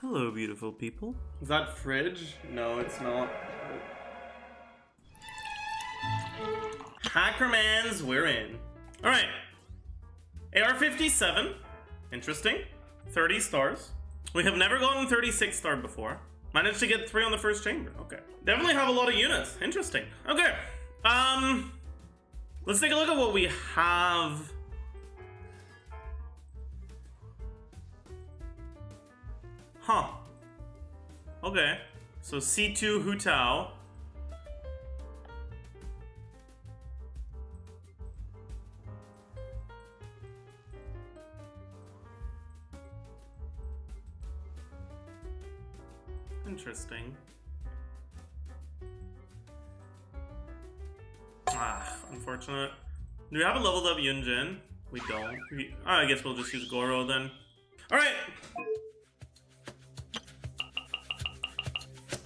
Hello, beautiful people. Is that fridge? No, it's not. Hackermans, we're in. Alright. AR-57. Interesting. 30 stars. We have never gotten 36 star before. Managed to get 3 on the first chamber. Okay. Definitely have a lot of units. Interesting. Okay. Let's take a look at what we have. Huh. Okay. So C2 Hu Tao. Interesting. Unfortunate. Do we have a leveled up Yunjin? We don't. I guess we'll just use Gorou then. Alright!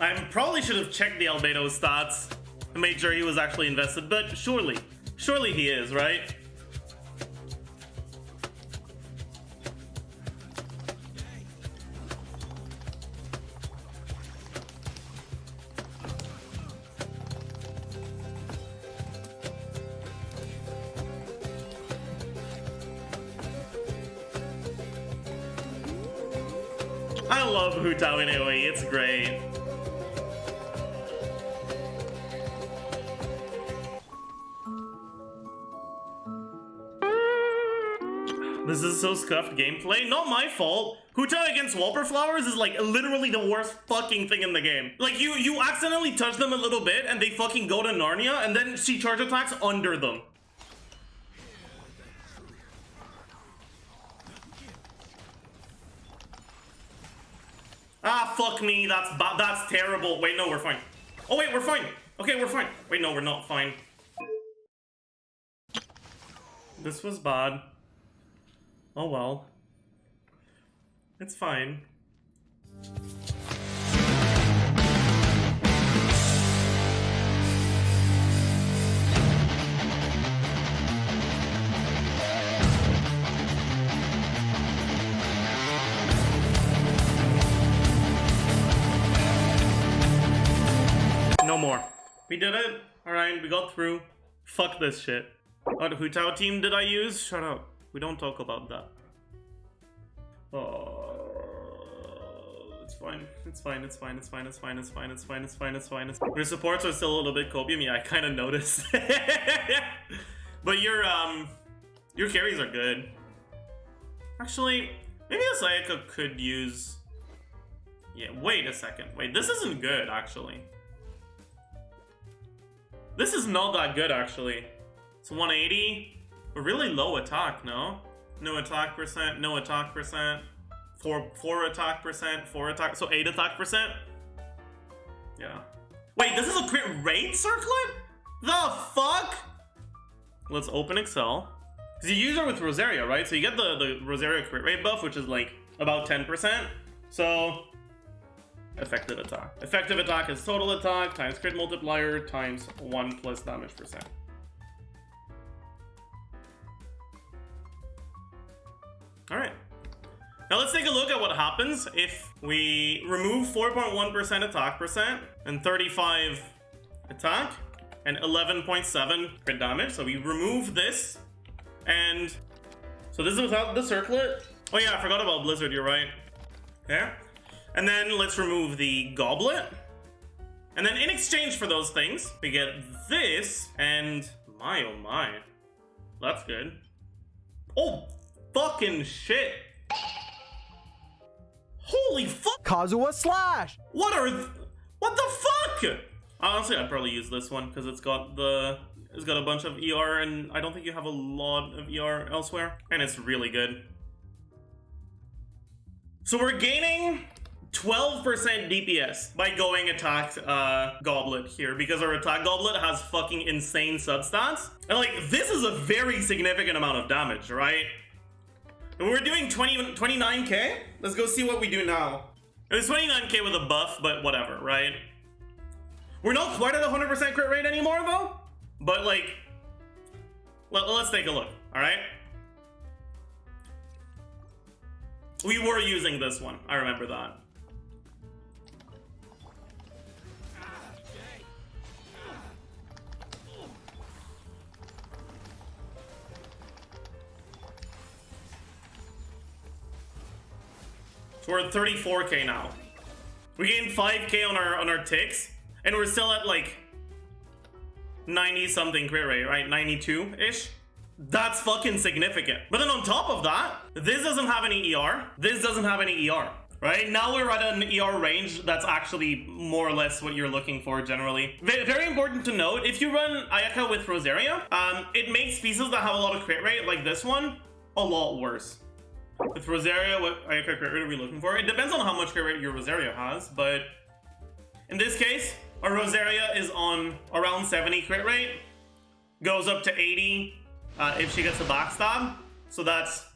I probably should have checked the Albedo stats and made sure he was actually invested, but surely he is, right? I love Hu Tao in AOE, it's great. This is so scuffed gameplay. Not my fault. Hu Tao against Wallpaper is like literally the worst fucking thing in the game. Like you accidentally touch them a little bit and they fucking go to Narnia and then she charge attacks under them. Ah, fuck me, that's terrible. Wait, no, we're fine. Oh wait, we're fine. Okay, we're fine. Wait, no, we're not fine. This was bad. Oh well. It's fine. No more. We did it. Alright, we got through. Fuck this shit. What Hu Tao team did I use? Shut up. We don't talk about that. Oh, it's fine. It's fine. It's fine. It's fine. It's fine. It's fine. It's fine. It's fine. It's fine. It's fine. Your supports are still a little bit Copium. Yeah, I kind of noticed. But your carries are good. Actually, maybe this Ayaka could use. Yeah. Wait a second. Wait, this isn't good actually. This is not that good actually. It's 180. A really low attack, no? No attack percent, no attack percent. 4 attack percent, 4 attack, so 8 attack percent? Yeah. Wait, this is a crit rate circlet? The fuck? Let's open Excel. Because you use it with Rosaria, right? So you get the Rosaria crit rate buff, which is like about 10%. So, effective attack. Effective attack is total attack times crit multiplier times 1 plus damage percent. Alright. Now let's take a look at what happens if we remove 4.1% attack percent and 35 attack and 11.7 crit damage. So we remove this and so this is without the circlet. Oh yeah, I forgot about Blizzard, you're right. Okay. And then let's remove the goblet. And then in exchange for those things, we get this and my oh my. That's good. Oh, fucking shit. Holy fuck. Kazuha slash. What the fuck? Honestly, I'd probably use this one because it's got a bunch of ER and I don't think you have a lot of ER elsewhere. And it's really good. So we're gaining 12% DPS by going attack goblet here because our attack goblet has fucking insane substats. And like, this is a very significant amount of damage, right? And we're doing 29k? Let's go see what we do now. It was 29k with a buff, but whatever, right? We're not quite at 100% crit rate anymore though. But like, let's take a look, all right? We were using this one, I remember that. So we're at 34k now. We gained 5k on our ticks, and we're still at like 90 something crit rate, right? 92-ish. That's fucking significant. But then on top of that, this doesn't have any ER. This doesn't have any ER. Right? Now we're at an ER range that's actually more or less what you're looking for generally. Very important to note, if you run Ayaka with Rosaria, it makes pieces that have a lot of crit rate, like this one, a lot worse. With Rosaria, what Ayaka crit rate are we looking for? It depends on how much crit rate your Rosaria has, but in this case, our Rosaria is on around 70 crit rate, goes up to 80 if she gets a backstab, so that's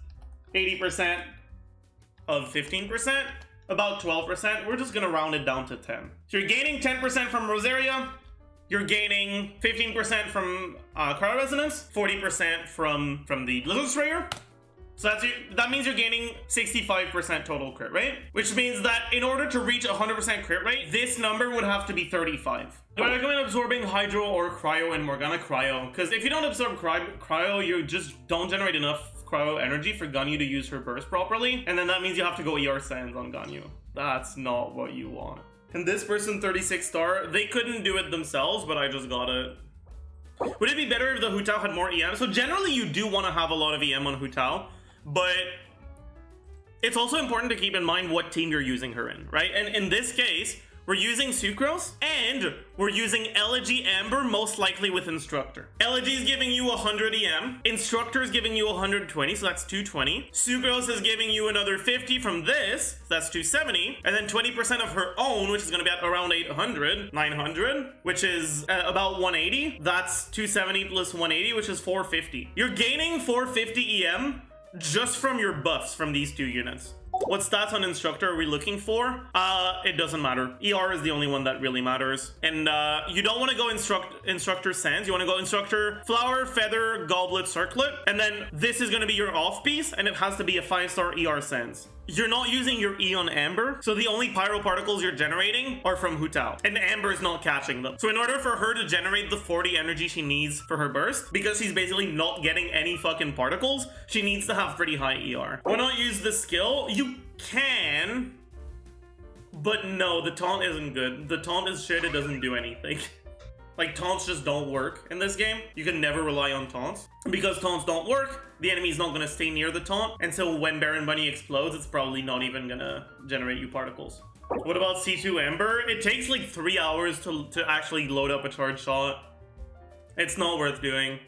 80% of 15%, about 12%. We're just gonna round it down to 10. So you're gaining 10% from Rosaria, you're gaining 15% from Cryo Resonance, 40% from the Blizzard Sprayer. So that means you're gaining 65% total crit rate, which means that in order to reach 100% crit rate, this number would have to be 35. I recommend absorbing Hydro or Cryo and Morgana Cryo, because if you don't absorb Cryo, you just don't generate enough Cryo energy for Ganyu to use her burst properly, and then that means you have to go ER Sands on Ganyu. That's not what you want. And this person 36 star, they couldn't do it themselves, but I just got it. Would it be better if the Hu Tao had more EM? So generally you do want to have a lot of EM on Hu Tao, but it's also important to keep in mind what team you're using her in, right? And in this case, we're using Sucrose, and we're using Elegy Amber, most likely with Instructor. Elegy is giving you 100 EM, Instructor is giving you 120, so that's 220. Sucrose is giving you another 50 from this, so that's 270, and then 20% of her own, which is gonna be at around 800, 900, which is about 180. That's 270 plus 180, which is 450. You're gaining 450 EM just from your buffs from these two units. What stats on Instructor are we looking for? It doesn't matter. ER is the only one that really matters. And you don't want to go Instructor Sands. You want to go Instructor Flower, Feather, Goblet, Circlet. And then this is going to be your off piece, and it has to be a 5-star ER Sands. You're not using your E on Amber, so the only pyro particles you're generating are from Hu Tao, and Amber is not catching them. So in order for her to generate the 40 energy she needs for her burst, because she's basically not getting any fucking particles, she needs to have pretty high ER. Why not use the skill? You can, but no, the taunt isn't good. The taunt is shit, it doesn't do anything. Like, taunts just don't work in this game. You can never rely on taunts. Because taunts don't work, the enemy's not gonna stay near the taunt, and so when Baron Bunny explodes, it's probably not even gonna generate you particles. What about C2 Amber? It takes like 3 hours to actually load up a charge shot. It's not worth doing.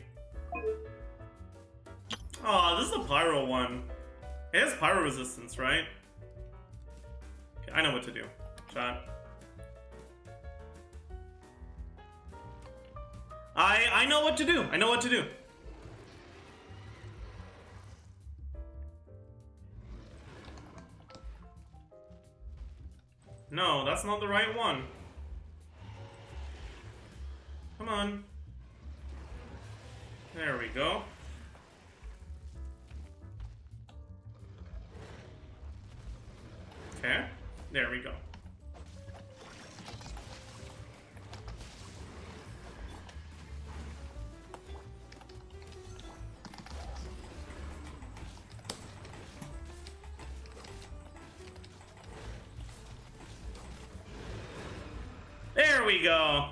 Oh, this is a pyro one. It has pyro resistance, right? Okay, I know what to do. Chat. I know what to do. I know what to do. No, that's not the right one. Come on. There we go. Okay, there we go. There we go.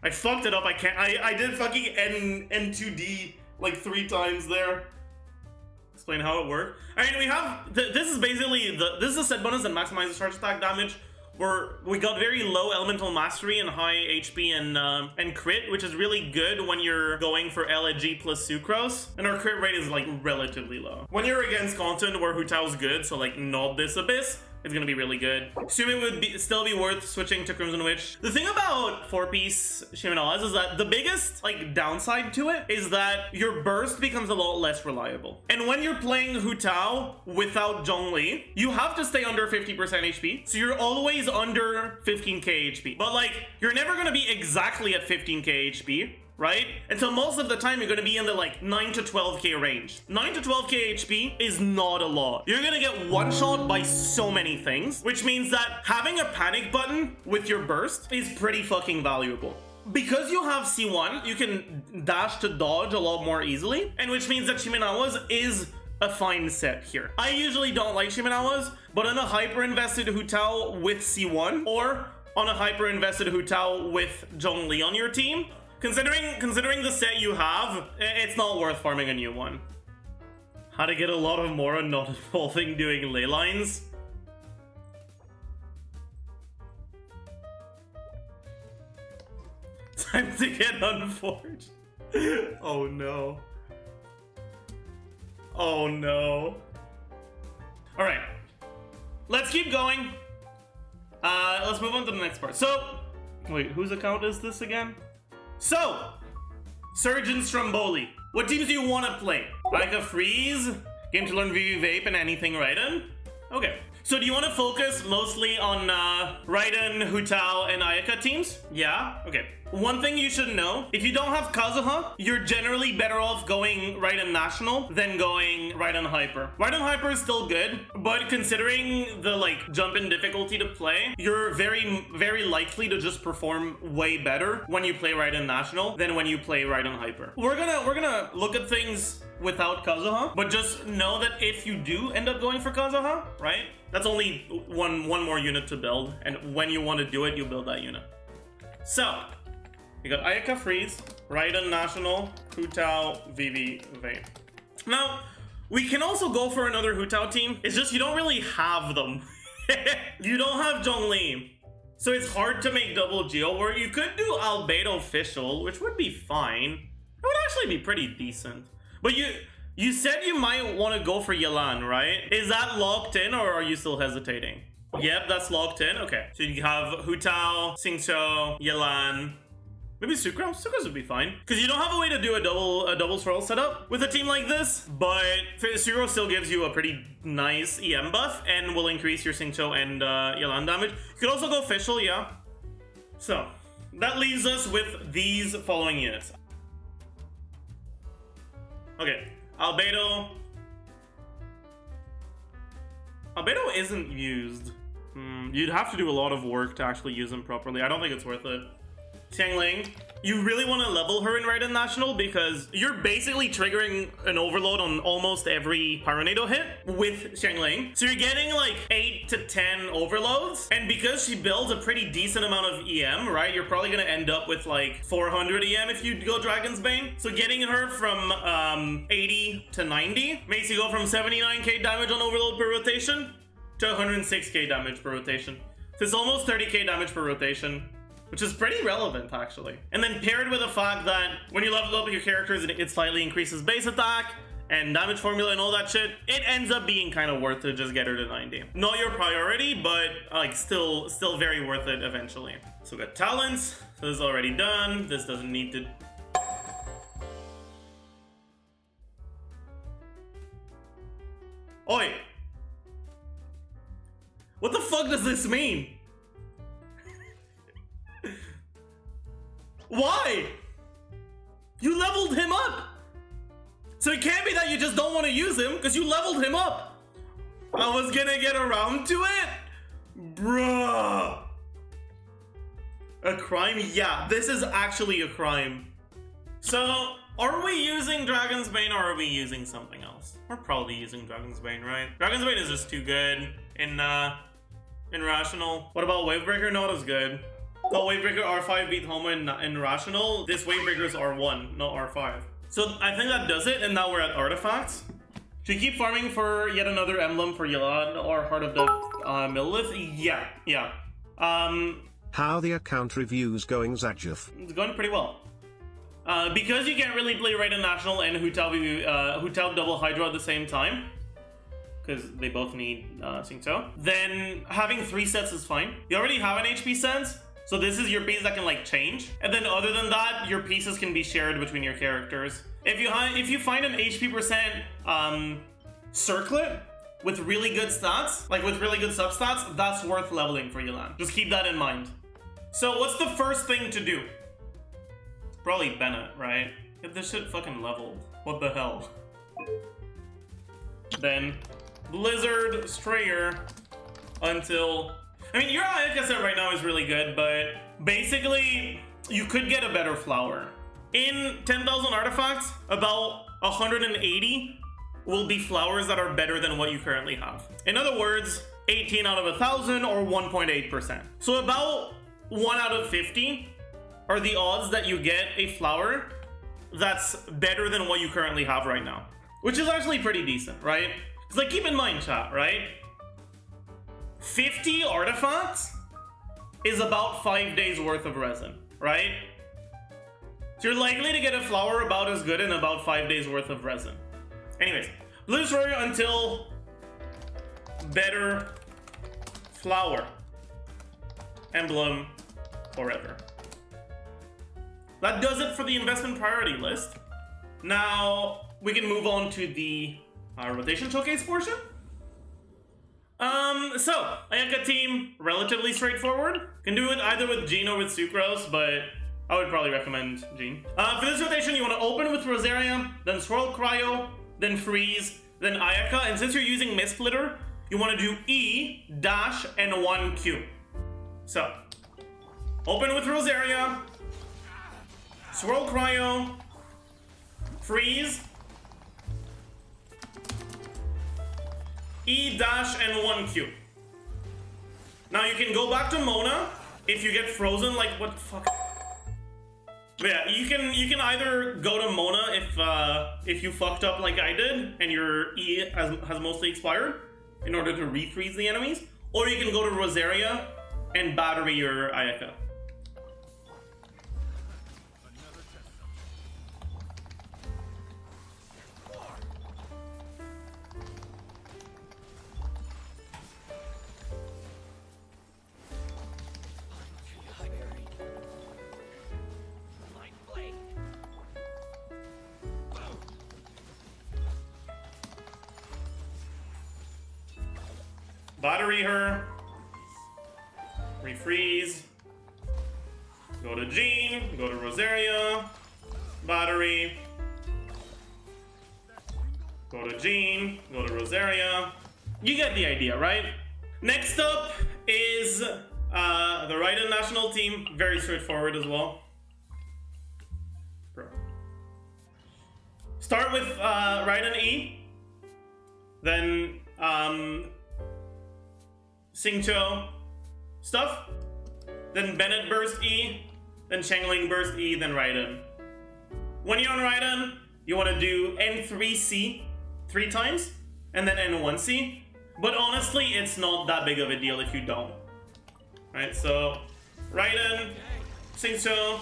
I fucked it up. I can't. I did fucking N2D like 3 times there. Explain how it worked. I mean, we have this is basically this is a set bonus that maximizes charge attack damage. We got very low elemental mastery and high HP and crit, which is really good when you're going for Elegy plus Sucrose, and our crit rate is like relatively low. When you're against content where Hu Tao's good, so like not this Abyss, it's gonna be really good. Assume it would still be worth switching to Crimson Witch. The thing about 4-piece Shimenawas is that the biggest like downside to it is that your burst becomes a lot less reliable. And when you're playing Hu Tao without Zhongli, you have to stay under 50% HP. So you're always under 15k HP. But like, you're never gonna be exactly at 15k HP. Right? And so most of the time you're gonna be in the like 9 to 12k range. 9 to 12k HP is not a lot. You're gonna get one-shot by so many things, which means that having a panic button with your burst is pretty fucking valuable. Because you have C1, you can dash to dodge a lot more easily, and which means that Shimenawa's is a fine set here. I usually don't like Shimenawas, but on a hyper-invested Hu Tao with C1, or on a hyper-invested Hu Tao with Zhongli on your team, considering the set you have, it's not worth farming a new one. How to get a lot of Mora not involving doing ley lines? Time to get unforged. Oh no. Oh no. Alright. Let's keep going. Let's move on to the next part. So, wait, whose account is this again? So, Surgeon Stromboli. What teams do you want to play? Ayaka Freeze, Game to Learn VV Vape, and anything Raiden? Okay. So do you want to focus mostly on Raiden, Hu Tao, and Ayaka teams? Yeah? Okay. One thing you should know, if you don't have Kazuha, you're generally better off going Raiden National than going Raiden Hyper. Raiden Hyper is still good, but considering the jump in difficulty to play, you're very likely to just perform way better when you play Raiden National than when you play Raiden Hyper. We're gonna look at things without Kazuha, but just know that if you do end up going for Kazuha, right? That's only one more unit to build, and when you want to do it, you build that unit. So, you got Ayaka Freeze, Raiden National, Hu Tao VV Vape. Now, we can also go for another Hu Tao team. It's just you don't really have them. You don't have Zhongli. So it's hard to make double Geo work. You could do Albedo Fischl, which would be fine. It would actually be pretty decent. But you said you might want to go for Yelan, right? Is that locked in, or are you still hetating? Yep, that's locked in. Okay. So you have Hu Tao, Xingqiu, Yelan. Maybe Sucrose? Sucrose would be fine. Because you don't have a way to do a double swirl setup with a team like this, but Sucrose still gives you a pretty nice EM buff and will increase your Xingqiu and Yelan damage. You could also go Fischl, yeah. So, that leaves us with these following units. Okay, Albedo. Albedo isn't used. You'd have to do a lot of work to actually use him properly. I don't think it's worth it. Xiangling, you really want to level her in Raiden National because you're basically triggering an overload on almost every Pyronado hit with Xiangling. So you're getting 8 to 10 overloads, and because she builds a pretty decent amount of EM, right, you're probably going to end up with 400 EM if you go Dragon's Bane. So getting her from 80 to 90 makes you go from 79k damage on overload per rotation to 106k damage per rotation. So it's almost 30k damage per rotation, which is pretty relevant, actually. And then paired with the fact that when you level up your characters, it slightly increases base attack and damage formula and all that shit, it ends up being kind of worth it to just get her to 90. Not your priority, but still very worth it eventually. So we got talents. So this is already done. This doesn't need to... Oi! What the fuck does this mean? Why? You leveled him up! So it can't be that you just don't want to use him, because you leveled him up! I was gonna get around to it? Bruh! A crime? Yeah, this is actually a crime. So, are we using Dragon's Bane or are we using something else? We're probably using Dragon's Bane, right? Dragon's Bane is just too good in Rational. What about Wavebreaker? Not as good. The Wavebreaker R5 beat Homo in Rational. This Wavebreaker is R1, not R5. So I think that does it, and now we're at Artifacts. Should we keep farming for yet another emblem for Yelan or Heart of the Millith? Yeah. How the account reviews going, Zajuf? It's going pretty well. Because you can't really play Raiden National and Hu Tao double Hydra at the same time, because they both need Xingqiu, then having 3 sets is fine. You already have an HP sense, so this is your piece that can change. And then other than that, your pieces can be shared between your characters. If you find an HP percent circlet with really good stats, with really good substats, that's worth leveling for Yelan. Just keep that in mind. So what's the first thing to do? Probably BENNETT, right? Get this shit fucking leveled. What the hell? Then Blizzard Strayer until... I mean, your Ayaka set right now is really good, but basically, you could get a better flower. In 10,000 artifacts, about 180 will be flowers that are better than what you currently have. In other words, 18 out of 1,000 or 1.8%. So about 1 out of 50 are the odds that you get a flower that's better than what you currently have right now. Which is actually pretty decent, right? Because like, keep in mind, chat, right? 50 artifacts is about 5 days worth of resin, right? So you're likely to get a flower about as good in about 5 days worth of resin. Anyways, Blue Destroyer until better flower emblem forever. That does it for the investment priority list. Now we can move on to the rotation showcase portion. So Ayaka team, relatively straightforward. Can do it either with Jean or with Sucrose, but I would probably recommend Jean. For this rotation, you want to open with Rosaria, then Swirl Cryo, then Freeze, then Ayaka, and since you're using Mist Splitter, you want to do E, dash, and 1Q. So, open with Rosaria, Swirl Cryo, Freeze, E, dash, and 1Q. Now you can go back to Mona if you get frozen, like, what the fuck? But yeah, you can either go to Mona if you fucked up like I did and your E has mostly expired in order to refreeze the enemies, or you can go to Rosaria and battery your Ayaka. Battery her, refreeze, go to Jean, go to Rosaria, battery, go to Jean, go to Rosaria. You get the idea, right? Next up is the Raiden National team, very straightforward as well. Bro. Start with Raiden E, then Xingqiu stuff, then Bennett burst E, then Chengling burst E, then Raiden. When you're on Raiden, you want to do N3C 3 times, and then N1C, but honestly, it's not that big of a deal if you don't. Right, so Raiden, Xingqiu,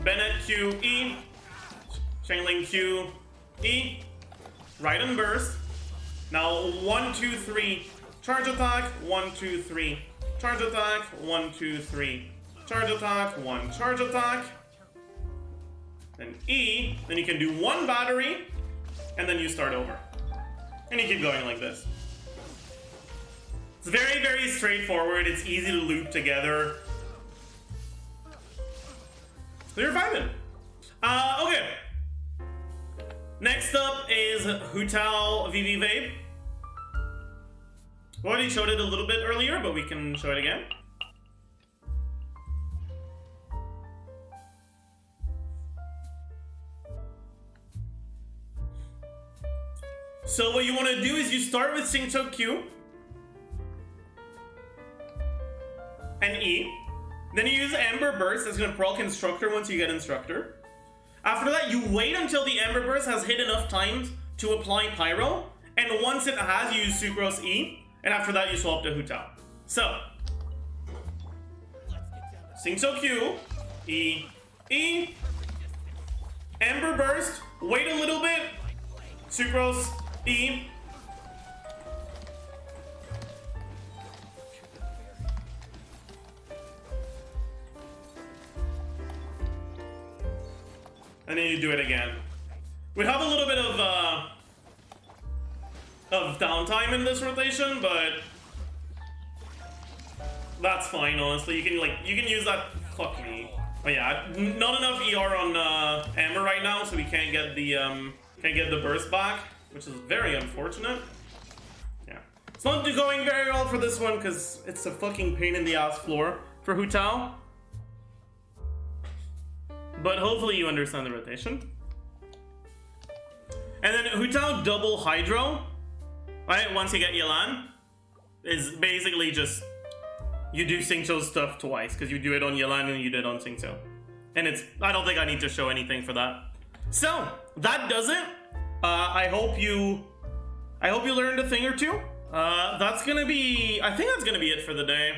Bennett Q E, Chengling Q E, Raiden burst. Now 1, 2, 3. Charge attack, 1, 2, 3. Charge attack, 1, 2, 3. Charge attack, 1. Charge attack. Then E, then you can do 1 battery, and then you start over. And you keep going like this. It's very, very straightforward. It's easy to loop together. So you're vibing. Okay. Next up is Hu Tao VV Vape. We already showed it a little bit earlier, but we can show it again. So what you want to do is you start with Xingqiu Q and E. Then you use Amber Burst. That's going to proc Instructor once you get Instructor. After that, you wait until the Amber Burst has hit enough times to apply Pyro. And once it has, you use Sucrose E. And after that, you swap to Hu Tao. So, Xingqiu Q, E, E, Amber Burst, wait a little bit, Sucrose, E, and then you do it again. We have a little bit of downtime in this rotation, but that's fine. Honestly, you can use that. Fuck me. But yeah, not enough ER on Amber right now, so we can't get the burst back, which is very unfortunate. Yeah, it's not going very well for this one because it's a fucking pain in the ass floor for Hu Tao. But hopefully you understand the rotation. And then Hu Tao double Hydro, right? Once you get Yelan, is basically just you do Xingqiu's stuff twice because you do it on Yelan and you do it on Xingqiu. And it's, I don't think I need to show anything for that. So that does it. I hope you learned a thing or two. That's gonna be, I think that's gonna be it for the day.